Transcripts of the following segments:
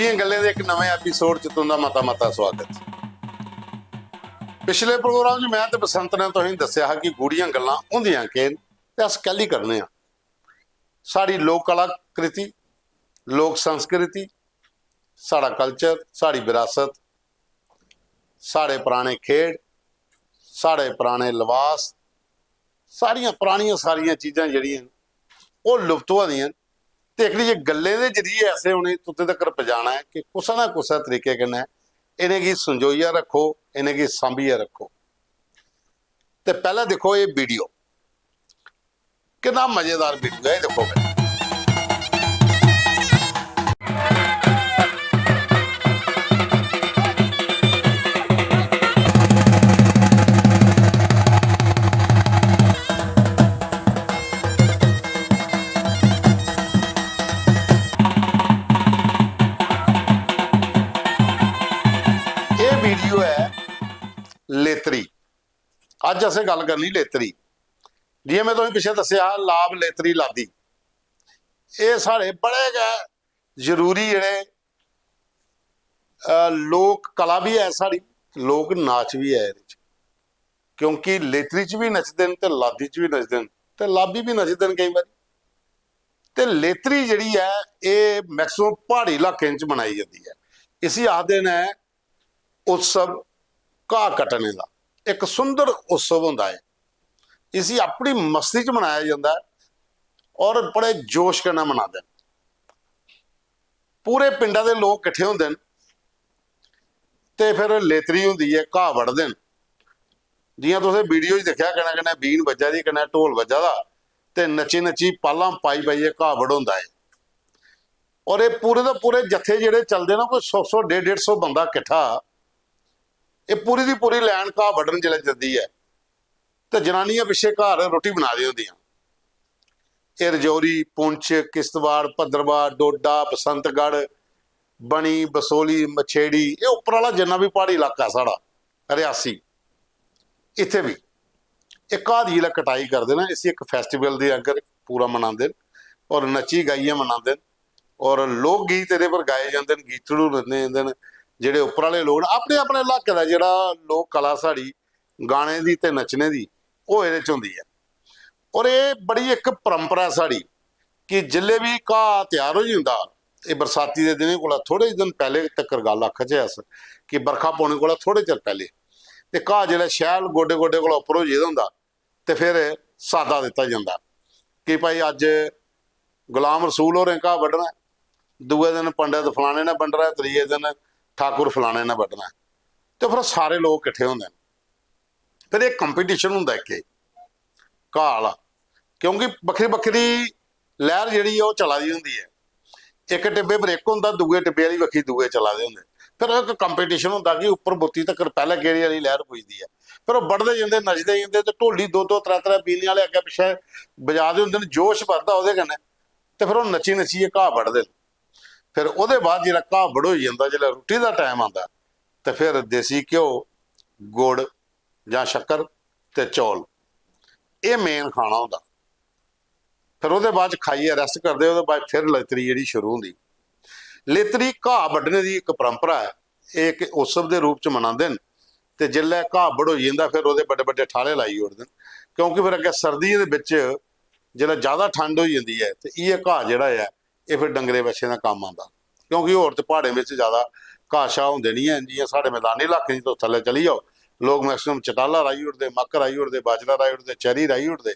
ਗੂੜੀਆਂ ਗੱਲਾਂ ਦੇ ਇੱਕ ਨਵੇਂ ਐਪੀਸੋਡ ਚ ਤੁਹਾਡਾ ਮਤਾ ਸਵਾਗਤ। ਪਿਛਲੇ ਪ੍ਰੋਗਰਾਮ 'ਚ ਮੈਂ ਤੇ ਬਸੰਤ ਨੇ ਤੁਹਾਨੂੰ ਦੱਸਿਆ ਹੈ ਕਿ ਗੂੜੀਆਂ ਗੱਲਾਂ ਹੁੰਦੀਆਂ ਕਿ ਤੇ ਅਸ ਕੱਲ ਹੀ ਕਰਨੇ ਆ। ਸਾਡੀ ਲੋਕ ਕਲਾਕ੍ਰਿਤੀ, ਲੋਕ ਸੰस्कृति, साड़ा कल्चर, साड़ी विरासत, साढ़े पुराने खेड, साढ़े पुराने लिबास, सारिया पुरानिया सारिया चीज़ां जड़ियां वो लुप्त हो रही तो एक जी गल्लें के जरिए ऐसे उन्हें उत्ते तक पहुँचाना है कि कुछ ना कुछ तरीके कन्नै इन्हें की संजोइया रखो, इन्हें की सांभिया रखो। तो पहला देखो ये वीडियो कितना मजेदार वीडियो है, देखो भाई। वीडियो है लेतरी। अज असें गल करनी लेतरी। जिवें मैं तुहानूं पिछे दस्सिया लाभ लेतरी लादी, ये साढ़े बड़े गै जरूरी जिहड़े लोक कला भी है, साड़ी लोक नाच भी है इहदे च, क्योंकि लेतरी च भी नचदे न ते लादी च भी नचदे न ते लाबी भी नचदे न कई बारी। ते लेतरी जिहड़ी है ये मैक्सिमम पहाड़ी इलाके च मनाई जाती है। इसी आखदे ने उत्सव घाह कटने का एक सुंदर उत्सव होता है। इसी अपनी मस्ती च मनाया जाता है और बड़े जोश के नाल मनाते हैं। पूरे पिंडा के लोग इकट्ठे होंदे न ते फिर लेतरी होंदी है, घाह वढ़दे न। जियां तुसें वीडियो देखा कन्नै कन्नै बीन बज्जा दी, कन्नै ढोल बज्जा दा ते नच्ची नच्ची पालां पाई पाइयै घाह वढ़ोंदा है। और ये पूरे दे पूरे जत्थे जिहड़े चलदे ना, कोई 100 150 बंदा इकट्ठा, ये पूरी दी पूरी लैन घाह वड्ढन जिसलै जंदी है तो जनानियां पिछे घर रोटी बना दी होंदियां। ये रजौरी, पुंछ, किश्तवाड़, भद्रवाह, डोडा, बसंतगढ़, बनी, बसोली, मछेड़ी, ये उपर वाला जिन्ना भी पहाड़ी इलाका साड़ा रियासी, इत्थे भी एक घाह दी जिसलै कटाई करदे ना, इसी एक फैसटीवल दे अगर पूरा मनांदे और नच्ची गाइए मनांदे और लोक गीत इहदे पर गाए जांदे न, गीतड़ू रखदे जांदे न। ਜਿਹੜੇ ਉੱਪਰ वाले लोग अपने अपने इलाके का ਜਿਹੜਾ लोक कला साड़ी गाने की ते नचने की वो ये होंदी है। और ये बड़ी एक परंपरा साड़ी कि जिले भी घाह तैयार हो जाता, ये बरसाती के दिन को थोड़े दिन पहले तक गल आख अस कि बरखा पौने को थोड़े चिर पहले तो घाह जो शैल गोडे गोडे को उपर हो जाता होंगे तो फिर सादा दिता जाता कि भाई अज गुलाम रसूल होरें घाह वड्ढना, दूए दिन पंडित फलाने ने वंडना, त्रीए दिन ठाकुर फलाने ने वड्ढना, तो फिर सारे लोग इकट्ठे होंगे। फिर एक कंपीटिशन होंदा एक घाह वाला, क्योंकि बखरी बखरी लहर जिहड़ी है चला दी होंदी है। एक टिब्बे पर एक होंदा, दूए टिब्बे वाली बखी दूए चला दे होंदे। फिर एक कंपीटिशन होंदा कि उपर बुत्ती तक पहले गेड़ी वाली लहर पुजदी है। फिर वो बढ़ते जाते नचते जाते तो ढोली 2-2 3-3 बीने वाले अगे पिछे बजाते होंदे न, जोश बढ़ता उहदे कन्नै ते फिर वो नच्ची नच्चिए घाह वड्ढदे न। फिर उहदे बाद जिहड़ा घाह वढ़ हो जाता, जिहड़ा रुट्टी का टाइम आता तो फिर देसी घ्यो, गुड़ जां शक्कर ते चौल, ये मेन खाना होंदा। फिर उहदे बाद खाइए रेस्ट करते, उहदे बाद फिर लेतरी जिहड़ी शुरू होंदी। लेतरी घाह वड्ढने की एक परंपरा है, एक उत्सव के रूप च मनाते हैं। तो जिसलै घाह वढ़ हो जाता फिर उहदे बड़े बड़े ठाले लाई ओड़दे न, क्योंकि फिर अगे सर्दियों के विच जिसलै ज़्यादा ठंड हो जाती है तो ये घाह जिहड़ा है ये फिर डंगरे बच्छे का काम आता, क्योंकि होर तो पहाड़ों में ज़्यादा घाह शाह होंदे नहीं है। जियां साढ़े मैदानी इलाके तो थल्ले चली जाओ, लोग मैक्सिमम चटाला राई उड़ते, मक्क राई उड़ते, बाजरा राई उड़ते, चरी राई उड़ते।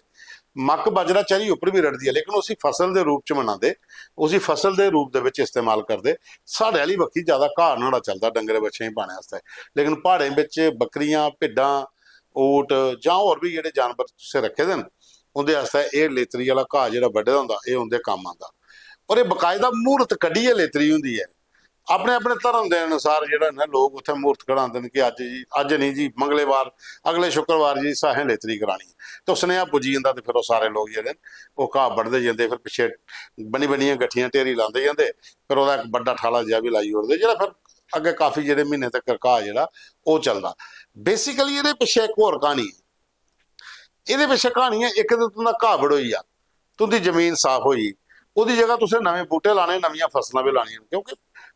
मक्क बाजरा चरी उपर भी रड़ती है, लेकिन उसी फसल के रूप च मनाते, उसी फसल के रूप के इस्तेमाल करते। साढ़े वाली बक्खी ज़्यादा घाह नाड़ा चलता डंगरे बच्छे ही पाने वास्ते, लेकिन पहाड़ों में बकरियां, भिड्डां, ऊट जां होर भी जिहड़े जानवर तुसीं रखे दे न उहदे वास्ते ये लेतरी वाला घाह जिहड़ा वड्ढे दा हुंदा ये उहदे काम आंदा। और ये बकायदा मूर्त कड्ढिए लेतरी होंदी है। अपने अपने धर्म के अनुसार जिहड़ा ना लोग उत्थे मूर्त कढ़ाते हैं कि अज नहीं जी, मंगलवार अगले शुक्रवार जी साहें लेतरी करानी है। तो सुनेहा पुजी जाता तो फिर वो सारे लोग जिहड़े वो घाह वड्ढदे जांदे, फिर पिछे बनी बनिया गठियां ढेरी लाते जाते, फिर वह एक बड़ा ठाला जिहा भी लाई ओड़दे, जिहड़ा फिर अगे काफ़ी जिहड़े महीने तक घाह जिहड़ा वो चलदा। बेसिकली ये पिछे एक होर कहानी है, ये पिछे कहानी है। एक तो तुंदा घाह वढ़ोई आ, तुंदी जमीन साफ होई, ਉਹਦੀ जगह तुसें नवे बूटे लाने, नवीं फसलां भी लानियां, क्योंकि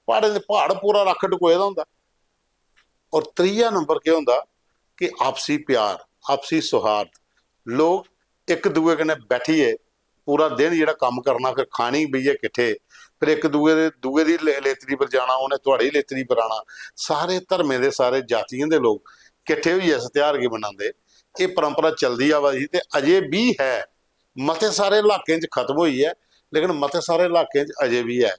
पहाड़ पूरा रख टकोए दा हुंदा। और त्रीया नंबर क्या हुंदा कि आपसी प्यार, आपसी सौहार्द, लोग एक दूए कन्नै बैठिए पूरा दिन जिहड़ा कम करना, फिर खानी बेहिए किट्ठे, फिर एक दूए दी लेतरी पर जाना, उन्हें तुहाड़ी लेतरी पर आना, सारे धर्में दे सारे जातियां दे लोग किट्ठे होइए इस त्यौहार गी मनांदे। ये परंपरा चलदी आवा दी ते अजे भी है, मते सारे इलाकें च खत्म होई है लेकिन मते सारे इलाकें च अजे भी है।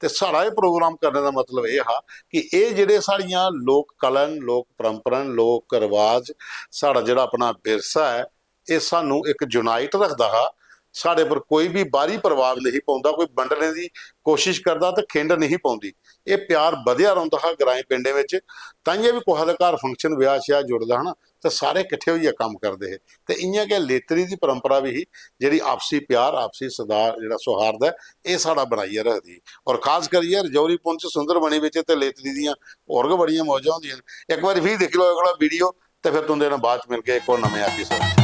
ते साढ़ा ये प्रोग्राम करने का मतलब ये हा कि ये जेह्ड़े साढ़ियां लोक कलन, लोक परंपरा, लोक रिवाज, साढ़ा जेह्ड़ा अपना विरसा है, ये सानू एक यूनाइट रखदा हा। साढ़े पर कोई भी बाहरी प्रभाव नहीं पाउंदा, कोई वंडने की कोशिश करदा ते खिंड नहीं पाउंदी। ये प्यार वधिया रहिंदा हा ग्राएं पिंडें विच। ताइयों भी कुसै दे घर फंक्शन ब्याह श्याह जुड़दा है ना, तो सारे किट्ठे होइए काम करते हैं। तो इ'यां गै लेतरी की परंपरा भी ही जिहड़ी आपसी प्यार, आपसी सदार जिहड़ा सौहार्द है, ये साढ़ा बनाइए रखदी। और खास करिए रजौरी पुंछ सुंदरबनी विच ते लेतरी दियां होर गै बड़ियां मौजां होंदियां। एक बार फिर देख लो अगला वीडियो, तो फिर तुंदे नाल बाद च मिल के एक होर नमें एपीसोड।